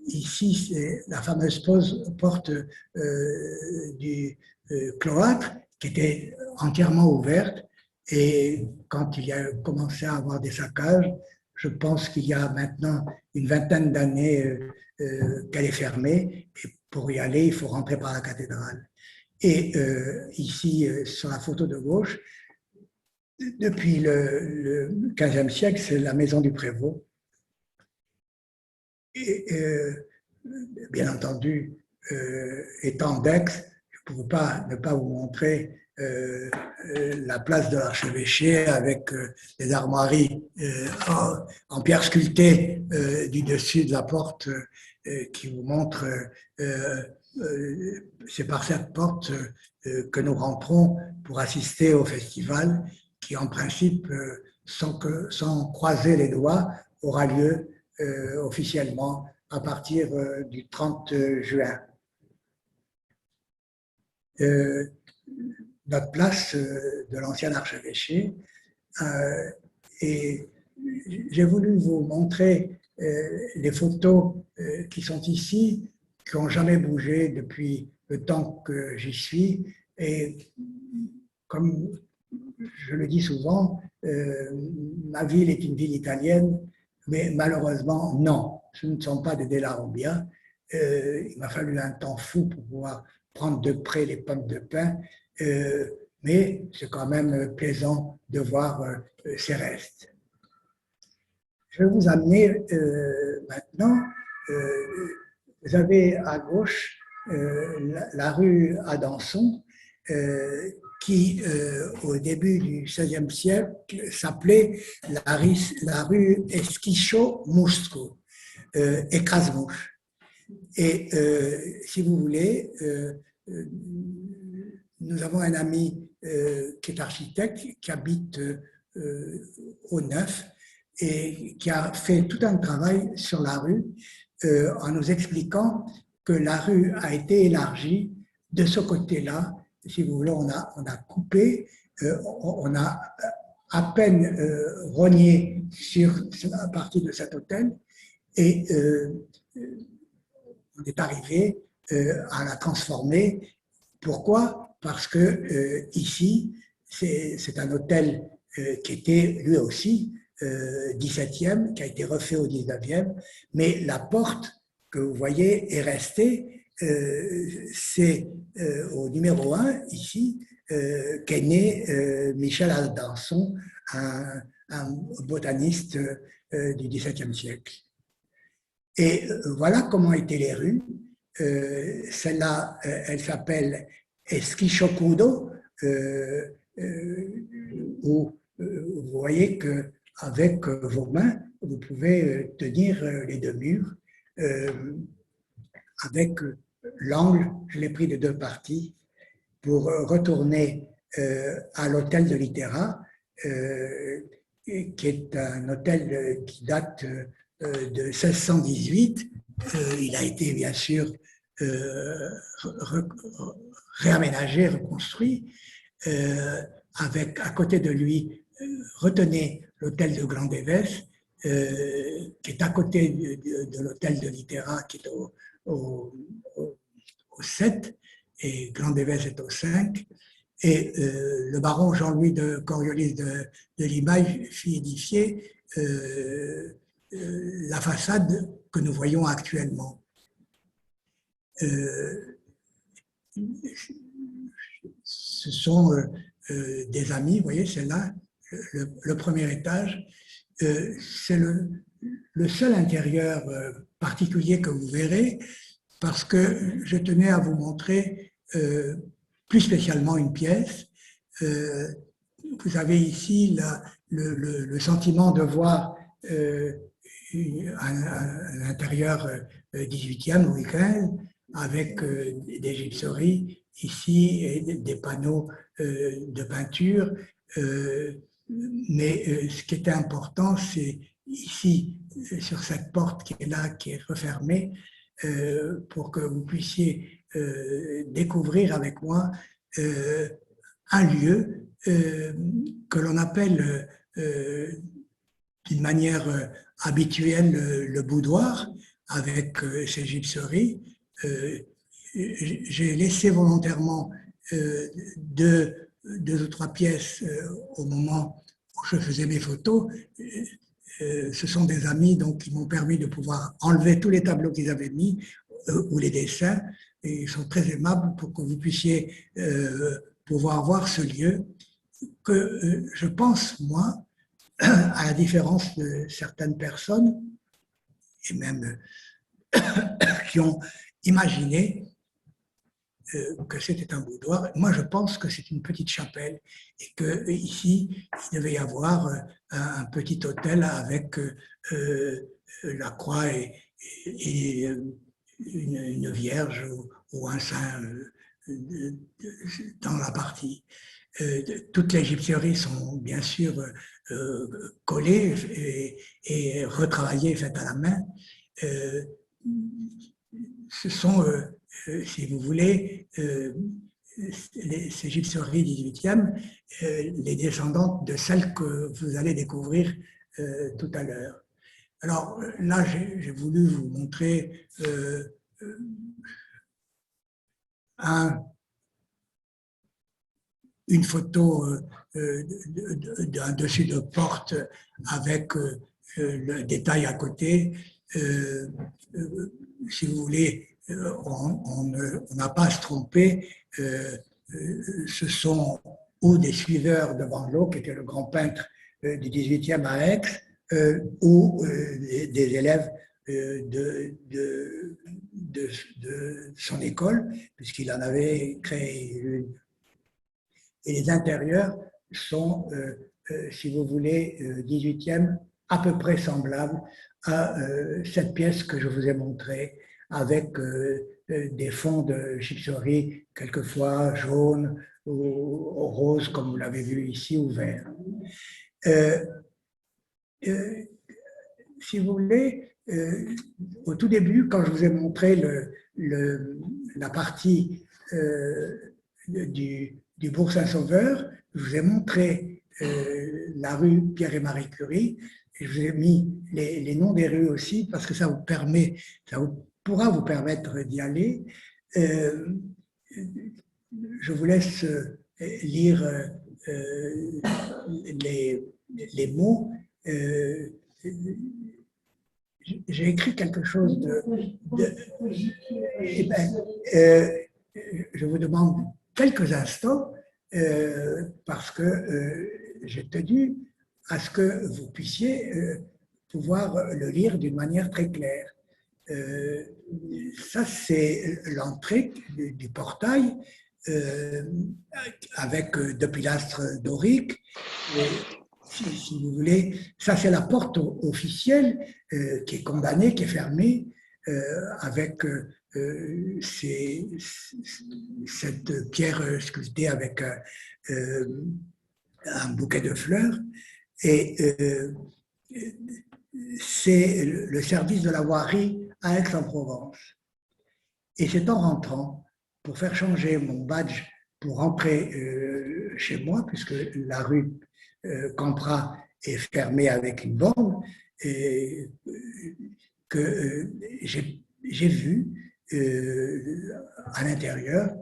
ici, c'est la fameuse porte du cloître qui était entièrement ouverte. Et quand il a commencé à avoir des saccages, je pense qu'il y a maintenant une vingtaine d'années qu'elle est fermée. Et pour y aller, il faut rentrer par la cathédrale. Et ici, sur la photo de gauche, depuis le XVe siècle, c'est la maison du prévôt. Et bien entendu, étant d'Aix, je ne pouvais pas ne pas vous montrer la place de l'archevêché avec les armoiries en pierre sculptée du dessus de la porte qui vous montre, c'est par cette porte que nous rentrons pour assister au festival qui en principe, sans croiser les doigts, aura lieu officiellement à partir du 30 juin. Notre place de l'ancien archevêché et j'ai voulu vous montrer les photos qui sont ici, qui n'ont jamais bougé depuis le temps que j'y suis et comme je le dis souvent, ma ville est une ville italienne, mais malheureusement, non, ce ne sont pas des Della Robbia. Il m'a fallu un temps fou pour pouvoir prendre de près les pommes de pin, mais c'est quand même plaisant de voir ces restes. Je vais vous amener maintenant, vous avez à gauche la rue Adanson, qui, au début du XVIe siècle, s'appelait la rue Esquischo-Musco, écrase-mouche. Et si vous voulez, nous avons un ami qui est architecte, qui habite au Neuf, et qui a fait tout un travail sur la rue en nous expliquant que la rue a été élargie de ce côté-là. Si vous voulez, on a coupé, on a à peine rogné sur la partie de cet hôtel et on est arrivé à la transformer. Pourquoi? Parce que ici, c'est un hôtel qui était lui aussi 17e, qui a été refait au 19e, mais la porte que vous voyez est restée. C'est au numéro 1, ici, qu'est né Michel Adanson, un botaniste du XVIIe siècle. Et voilà comment étaient les rues. Celle-là, elle s'appelle Esquischocudo, où vous voyez qu'avec vos mains, vous pouvez tenir les deux murs. Avec l'angle, je l'ai pris de deux parties pour retourner à l'hôtel de Litera, qui est un hôtel qui date de 1618. Il a été bien sûr réaménagé, reconstruit, avec à côté de lui retenez l'hôtel de Glandévès, qui est à côté de l'hôtel de Littéra, qui est au, au 7, et Glandévès est au 5. Et le baron Jean-Louis de Coriolis de Limaille fit édifier la façade que nous voyons actuellement. Ce sont des amis, vous voyez, c'est là, le premier étage. C'est le seul intérieur particulier que vous verrez, parce que je tenais à vous montrer plus spécialement une pièce. Vous avez ici le sentiment de voir un intérieur 18e ou 15 avec des gypseries ici et des panneaux de peinture. Mais ce qui était important, c'est ici, sur cette porte qui est là, qui est refermée, pour que vous puissiez découvrir avec moi un lieu que l'on appelle d'une manière habituelle le boudoir, avec ses gypseries. J'ai laissé volontairement deux ou trois pièces au moment où je faisais mes photos. Ce sont des amis donc, qui m'ont permis de pouvoir enlever tous les tableaux qu'ils avaient mis ou les dessins. Et ils sont très aimables pour que vous puissiez pouvoir voir ce lieu que je pense, moi, à la différence de certaines personnes, et même qui ont imaginé que c'était un boudoir. Moi, je pense que c'est une petite chapelle et qu'ici, il devait y avoir un petit hôtel avec la croix et une vierge ou un saint dans la partie. Toutes les gypseries sont bien sûr collées et retravaillées, faites à la main. Ce sont, si vous voulez, ces gypseries 18e, les descendantes de celles que vous allez découvrir tout à l'heure. Alors là, j'ai voulu vous montrer une photo d'un dessus de porte avec le détail à côté. Si vous voulez, on n'a pas à se tromper. Ce sont ou des suiveurs de Van Loo, qui était le grand peintre du 18e à Aix, ou des élèves de son école, puisqu'il en avait créé une. Et les intérieurs sont, si vous voulez, 18e, à peu près semblables à cette pièce que je vous ai montrée, avec des fonds de gypserie, quelquefois jaunes ou roses, comme vous l'avez vu ici, ou verts. Si vous voulez, au tout début, quand je vous ai montré la partie du Bourg Saint-Sauveur, je vous ai montré la rue Pierre et Marie Curie, et je vous ai mis les noms des rues aussi, parce que ça vous pourra vous permettre d'y aller. Je vous laisse lire les mots. J'ai écrit quelque chose je vous demande quelques instants parce que j'ai tenu à ce que vous puissiez pouvoir le lire d'une manière très claire. Ça, c'est l'entrée du portail avec deux pilastres doriques. Si vous voulez, ça c'est la porte officielle qui est condamnée, qui est fermée, avec cette pierre sculptée avec un bouquet de fleurs. Et c'est le service de la voirie à Aix-en-Provence. Et c'est en rentrant, pour faire changer mon badge pour rentrer chez moi, puisque la rue Campra est fermé avec une borne, et que j'ai vu à l'intérieur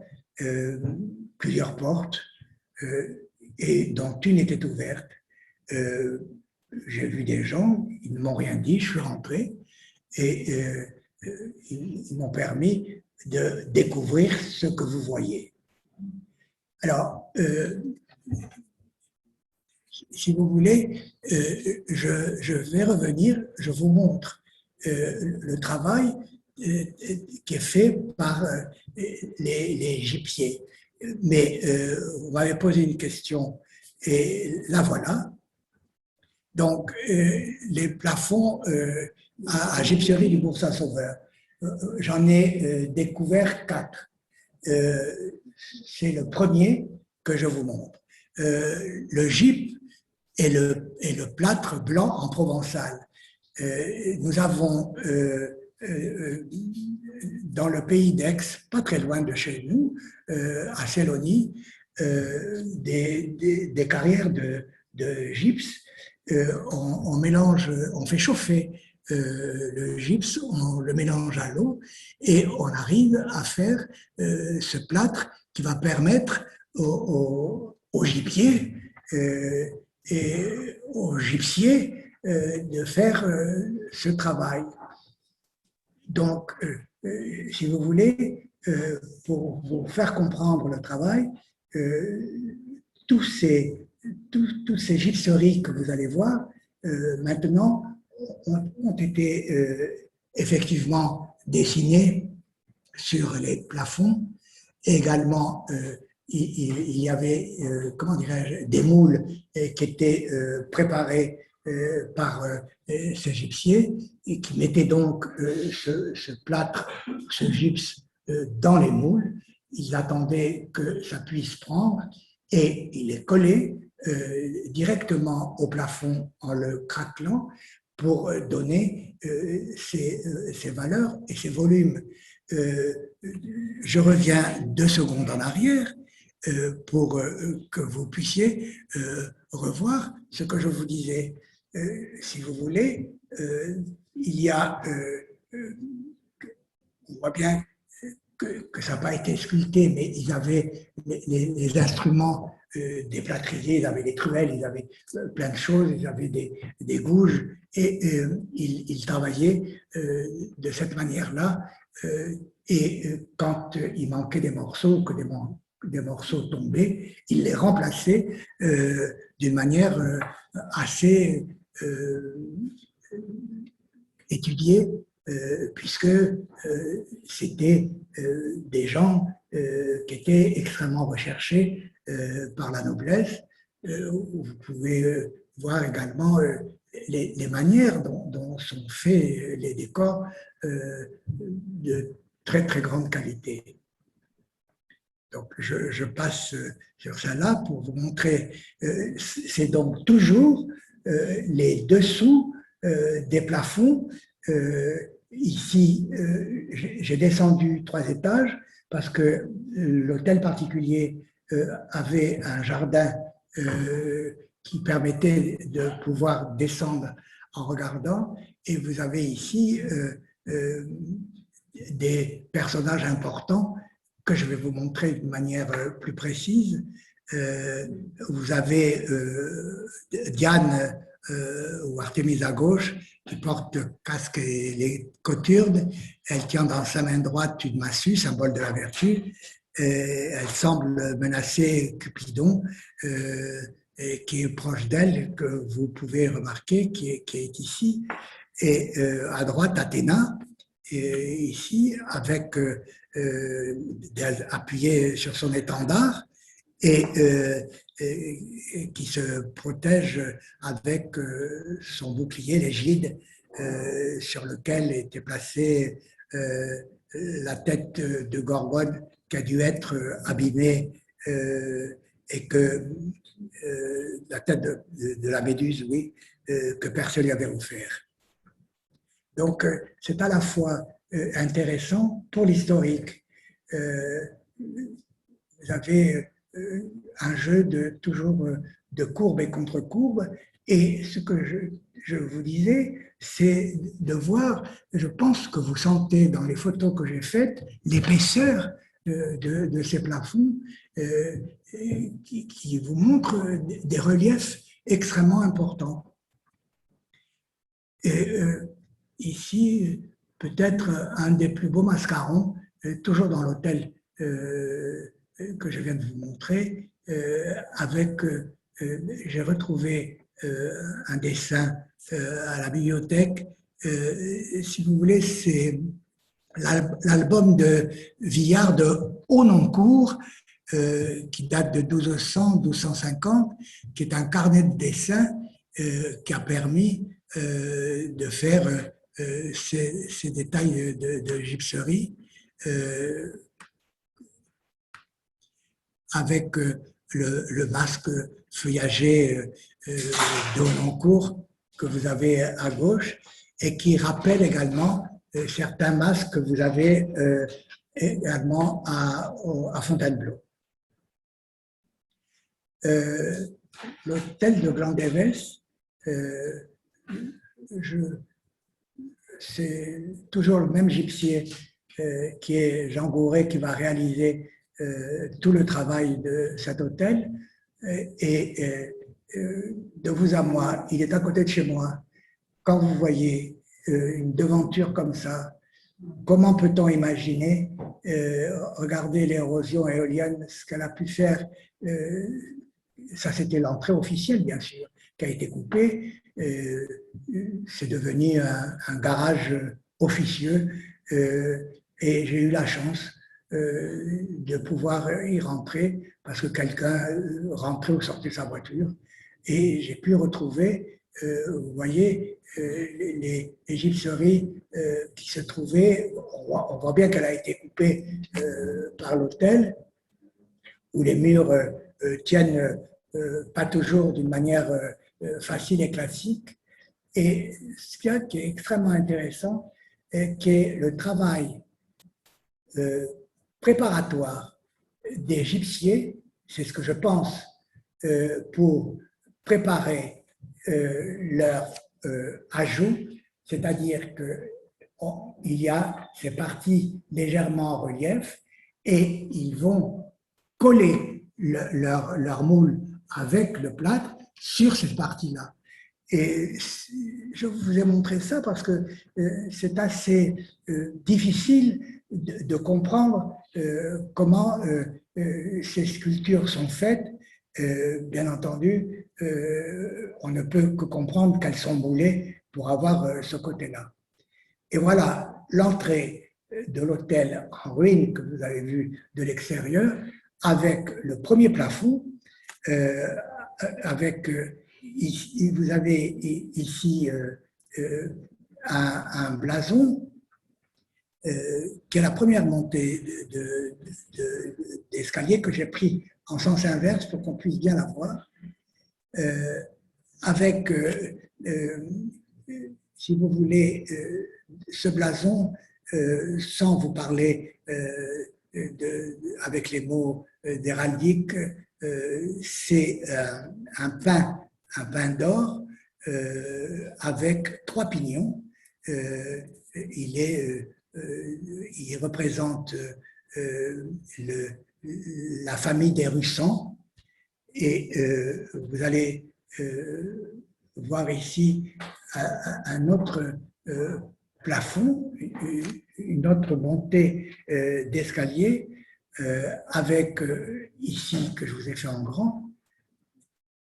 plusieurs portes, et dont une était ouverte. J'ai vu des gens, ils ne m'ont rien dit, je suis rentré, et ils m'ont permis de découvrir ce que vous voyez. Alors, si vous voulez, je vais revenir, je vous montre le travail qui est fait par les gypsiers. Mais vous m'avez posé une question, et la voilà. Donc, les plafonds à Gypserie du Bourg-Saint-Sauveur, j'en ai découvert 4. C'est le premier que je vous montre. Le gype et le plâtre blanc en provençal. Nous avons dans le pays d'Aix, pas très loin de chez nous, à Célonie, des carrières de gypse. On mélange, on fait chauffer le gypse, on le mélange à l'eau et on arrive à faire ce plâtre qui va permettre aux gypsiers et aux gypsiers de faire ce travail. Donc, si vous voulez, pour vous faire comprendre le travail, tous ces gypseries que vous allez voir, maintenant, ont été effectivement dessinées sur les plafonds. Et également, il y avait, comment dirais-je, des moules qui étaient préparés par ces gypsiers et qui mettaient donc ce plâtre, ce gypse dans les moules. Ils attendaient que ça puisse prendre et ils les collaient directement au plafond en le craquelant pour donner ces valeurs et ces volumes. Je reviens 2 secondes en arrière pour que vous puissiez revoir ce que je vous disais. Si vous voulez, il y a, on voit bien que ça n'a pas été sculpté, mais ils avaient les instruments déplâtrisés, ils avaient des truelles, ils avaient plein de choses, ils avaient des gouges, et ils travaillaient de cette manière-là. Et quand il manquait des morceaux, que des morceaux tombaient, ils les remplaçaient d'une manière assez étudiée, puisque c'était des gens qui étaient extrêmement recherchés par la noblesse. Vous pouvez voir également les manières dont sont faits les décors de très très grande qualité. Donc je passe sur ça là pour vous montrer, c'est donc toujours les dessous des plafonds. Ici, j'ai descendu 3 étages parce que l'hôtel particulier avait un jardin qui permettait de pouvoir descendre en regardant, et vous avez ici des personnages importants que je vais vous montrer de manière plus précise. Vous avez Diane ou Artémise à gauche, qui porte le casque et les cothurnes. Elle tient dans sa main droite une massue, symbole de la vertu. Elle semble menacer Cupidon, qui est proche d'elle, que vous pouvez remarquer, qui est ici. Et à droite, Athéna, et ici, avec appuyé sur son étendard, et qui se protège avec son bouclier, l'égide, sur lequel était placée la tête de Gorgone qui a dû être abîmée, et que la tête de la Méduse, oui, que Persée lui avait offert. Donc, c'est à la fois intéressant pour l'historique. Vous avez un jeu toujours de courbe et contre-courbe. Et ce que je vous disais, c'est de voir, je pense que vous sentez dans les photos que j'ai faites, l'épaisseur de ces plafonds qui vous montrent des reliefs extrêmement importants. Et ici, peut-être un des plus beaux mascarons, toujours dans l'hôtel que je viens de vous montrer, avec, j'ai retrouvé un dessin à la bibliothèque. Si vous voulez, c'est l'album de Villard de Haut-Noncourt, qui date de 1200-1250, qui est un carnet de dessins qui a permis de faire ces détails de gypserie avec le masque feuillagé de Haut-Noncourt que vous avez à gauche et qui rappelle également certains masques que vous avez également à Fontainebleau. L'hôtel de Glandévès, c'est toujours le même gypsier qui est Jean Gouret qui va réaliser tout le travail de cet hôtel. Et de vous à moi, il est à côté de chez moi. Quand vous voyez une devanture comme ça, comment peut-on imaginer regarder l'érosion éolienne, ce qu'elle a pu faire, ça c'était l'entrée officielle bien sûr, qui a été coupée, c'est devenu un garage officieux et j'ai eu la chance de pouvoir y rentrer parce que quelqu'un rentrait ou sortait sa voiture et j'ai pu retrouver, vous voyez, les gypseries qui se trouvaient, on voit bien qu'elle a été coupée par l'hôtel, où les murs tiennent pas toujours d'une manière facile et classique. Et ce qui est extrêmement intéressant, qui est le travail préparatoire des gypsiers, c'est ce que je pense, pour préparer leur ajout, c'est-à-dire qu'il y a ces parties légèrement en relief et ils vont coller leur moule avec le plâtre sur cette partie-là. Et je vous ai montré ça parce que c'est assez difficile de comprendre comment ces sculptures sont faites. Bien entendu, on ne peut que comprendre qu'elles sont moulées pour avoir ce côté-là. Et voilà l'entrée de l'hôtel en ruine que vous avez vu de l'extérieur, avec le premier plafond, avec, vous avez ici un blason, qui est la première montée d'escalier que j'ai pris en sens inverse pour qu'on puisse bien la voir, avec, si vous voulez, ce blason, sans vous parler avec les mots d'héraldique, c'est un pain d'or avec 3 pignons. Il représente la famille des Russans et vous allez voir ici un autre plafond, une autre montée d'escalier avec ici, que je vous ai fait en grand,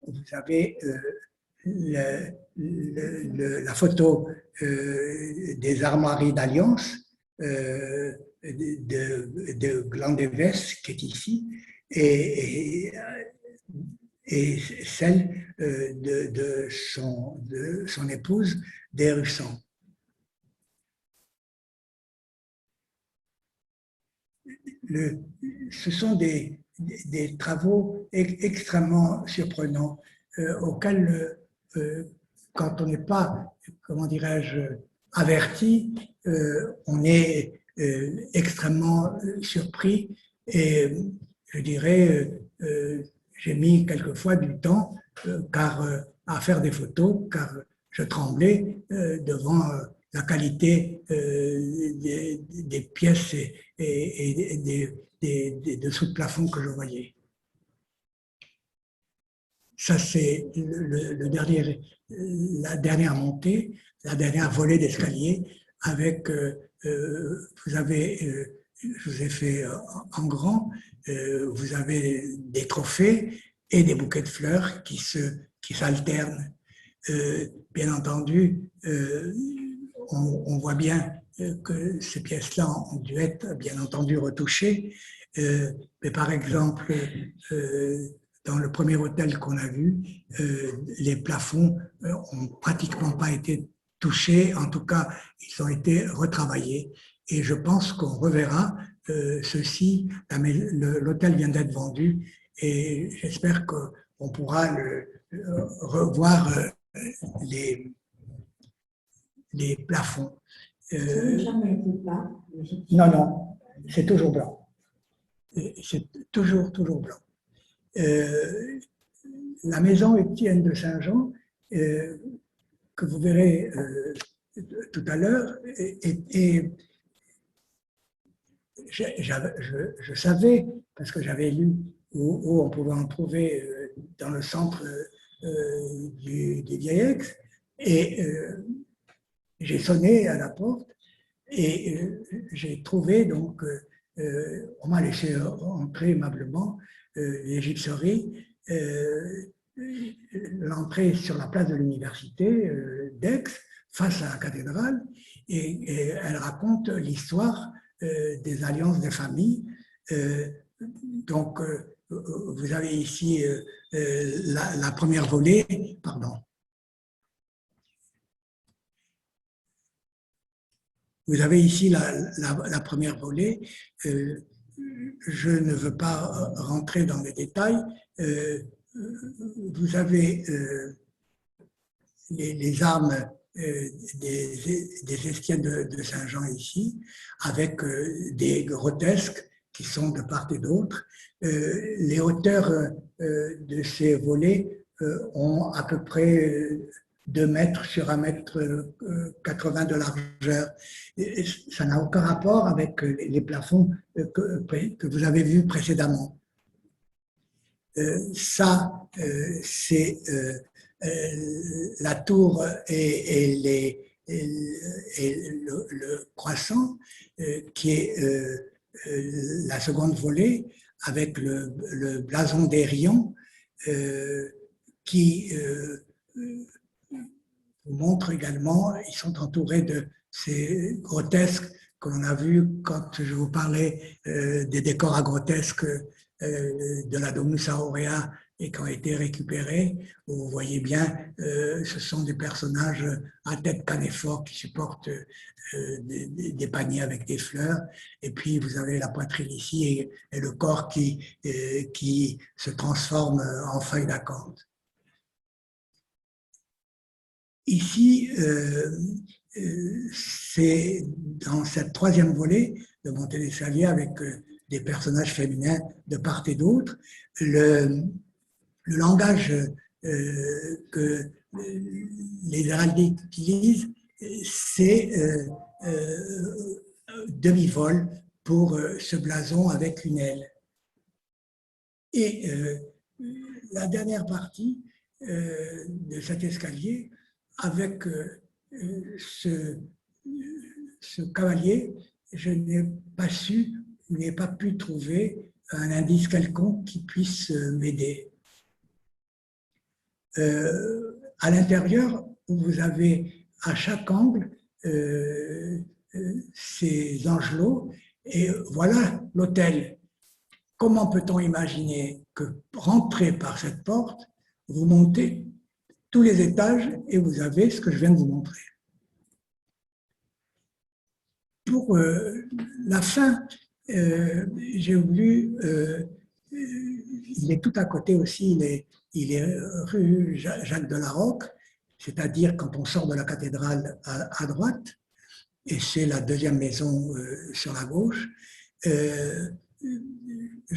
vous avez la photo des armoiries d'Alliance de Glandévès qui est ici et celle de son épouse des Russans. Ce sont des travaux extrêmement surprenants auxquels, quand on n'est pas, comment dirais-je, averti, on est extrêmement surpris et je dirais, j'ai mis quelquefois du temps à faire des photos, car je tremblais devant la qualité des pièces et des dessous de plafond que je voyais. Ça, c'est la dernière montée, la dernière volée d'escalier avec, je vous ai fait en grand, vous avez des trophées et des bouquets de fleurs qui s'alternent. Bien entendu, on voit bien que ces pièces-là ont dû être, bien entendu, retouchées. Mais par exemple, dans le premier hôtel qu'on a vu, les plafonds ont pratiquement pas été touchés. En tout cas, ils ont été retravaillés. Et je pense qu'on reverra ceci. L'hôtel vient d'être vendu et j'espère qu'on pourra revoir les plafonds. Non, non, c'est toujours blanc. C'est toujours blanc. La maison Étienne de Saint-Jean, que vous verrez tout à l'heure, je savais, parce que j'avais lu où on pouvait en trouver dans le centre du Vieillex, et j'ai sonné à la porte et j'ai trouvé, donc, on m'a laissé entrer aimablement, les gypseries. L'entrée sur la place de l'université d'Aix, face à la cathédrale, et elle raconte l'histoire des alliances des familles. Donc, vous avez ici la première volée, pardon. Vous avez ici la première volée. Je ne veux pas rentrer dans les détails. Vous avez les armes des Estiennes de Saint-Jean ici, avec des grotesques qui sont de part et d'autre. Les hauteurs de ces volets ont à peu près 2 mètres sur 1,80 m de largeur. Et ça n'a aucun rapport avec les plafonds que vous avez vus précédemment. Ça, c'est la tour et le croissant, qui est la seconde volée, avec le blason d'Hérion, qui vous montre également, ils sont entourés de ces grotesques que l'on a vus quand je vous parlais des décors à grotesques de la Domus Aurea et qui ont été récupérés. Vous voyez bien, ce sont des personnages à tête canéphore qui supportent des paniers avec des fleurs. Et puis, vous avez la poitrine ici et le corps qui se transforme en feuille d'acanthe. Ici, c'est dans cette troisième volée de montée d'escalier avec des personnages féminins de part et d'autre. Le langage que les héraldiques utilisent, c'est demi-vol pour ce blason avec une aile. Et la dernière partie de cet escalier, avec ce cavalier, je n'ai pas pu trouver un indice quelconque qui puisse m'aider. À l'intérieur, vous avez à chaque angle ces angelots, et voilà l'hôtel. Comment peut-on imaginer que rentrer par cette porte, vous montez tous les étages et vous avez ce que je viens de vous montrer. Pour la fin, j'ai voulu, il est tout à côté aussi, il est rue Jacques de la Roque, c'est-à-dire quand on sort de la cathédrale à droite, et c'est la deuxième maison sur la gauche. Je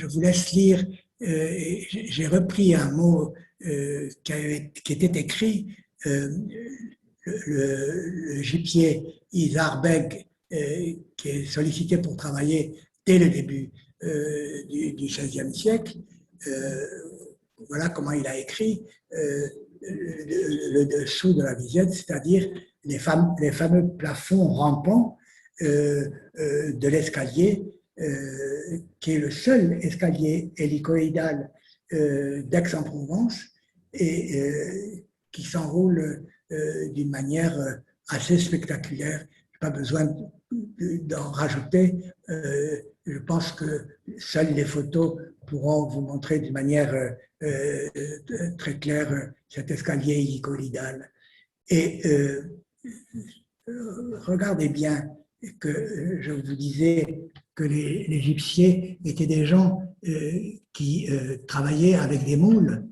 vous laisse lire j'ai repris un mot qui était écrit, le gypsier Isar Beg, qui est sollicité pour travailler dès le début du XVIe siècle. Voilà comment il a écrit le dessous de la visette, c'est-à-dire les fameux plafonds rampants de l'escalier, qui est le seul escalier hélicoïdal d'Aix-en-Provence et qui s'enroule d'une manière assez spectaculaire. Je n'ai pas besoin d'en rajouter. Je pense que seules les photos pourront vous montrer d'une manière très claire cet escalier hélicoïdal. Et regardez bien que je vous disais que les gypsiers étaient des gens qui travaillaient avec des moules.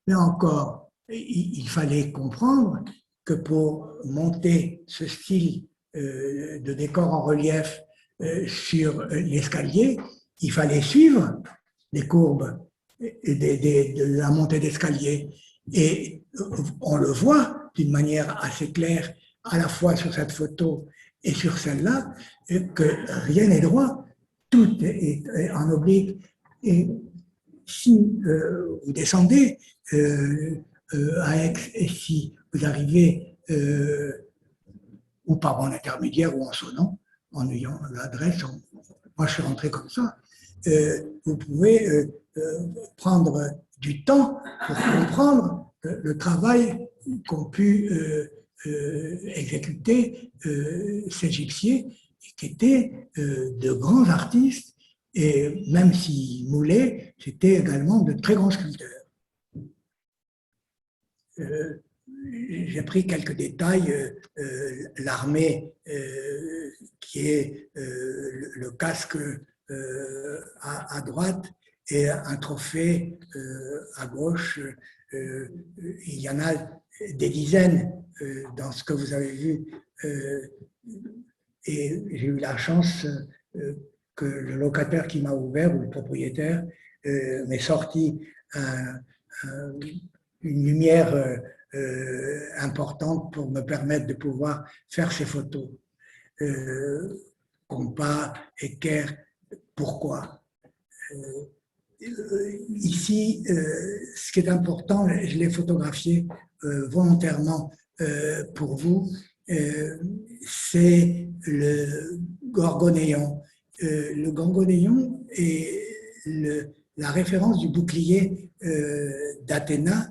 Mais encore, il fallait comprendre que pour monter ce style de décor en relief sur l'escalier, il fallait suivre les courbes de la montée d'escalier. Et on le voit d'une manière assez claire, à la fois sur cette photo et sur celle-là, que rien n'est droit, tout est en oblique. Et si vous descendez à Aix et si vous arrivez ou par mon intermédiaire ou en sonnant, en ayant l'adresse, moi je suis rentré comme ça, vous pouvez prendre du temps pour comprendre le travail qu'ont pu exécuter ces gypsiers, qui étaient de grands artistes, et même s'ils moulaient, c'était également de très grands sculpteurs. J'ai pris quelques détails. L'armée, qui est le casque à droite, et un trophée à gauche. Il y en a des dizaines dans ce que vous avez vu. Et j'ai eu la chance que le locataire qui m'a ouvert, ou le propriétaire, m'ait sorti une lumière importante pour me permettre de pouvoir faire ces photos. Compas, équerre, pourquoi ici, ce qui est important, je l'ai photographié volontairement pour vous, c'est le gorgonéon. Le gorgonéon est la référence du bouclier d'Athéna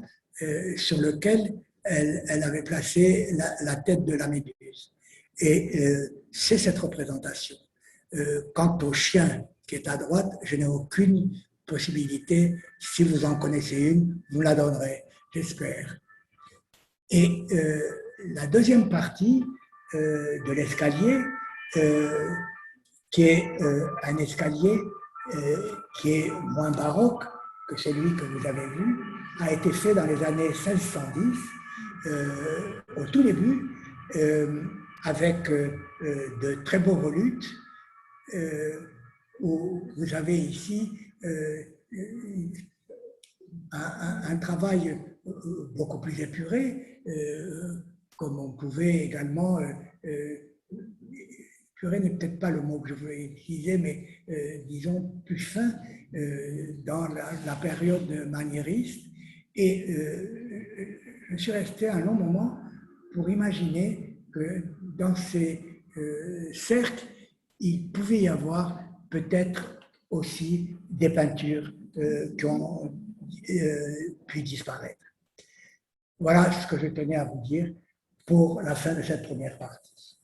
sur lequel elle avait placé la tête de la Méduse. Et c'est cette représentation. Quant au chien qui est à droite, je n'ai aucune possibilité. Si vous en connaissez une, vous la donnerez, j'espère. Et la deuxième partie de l'escalier, qui est un escalier qui est moins baroque que celui que vous avez vu, a été fait dans les années 1610, au tout début, avec de très beaux volutes, où vous avez ici un travail beaucoup plus épuré, comme on pouvait également, épuré n'est peut-être pas le mot que je voulais utiliser, mais disons plus fin, dans la période maniériste. Et je suis resté un long moment pour imaginer que dans ces cercles, il pouvait y avoir peut-être aussi des peintures qui ont pu disparaître. Voilà ce que je tenais à vous dire pour la fin de cette première partie.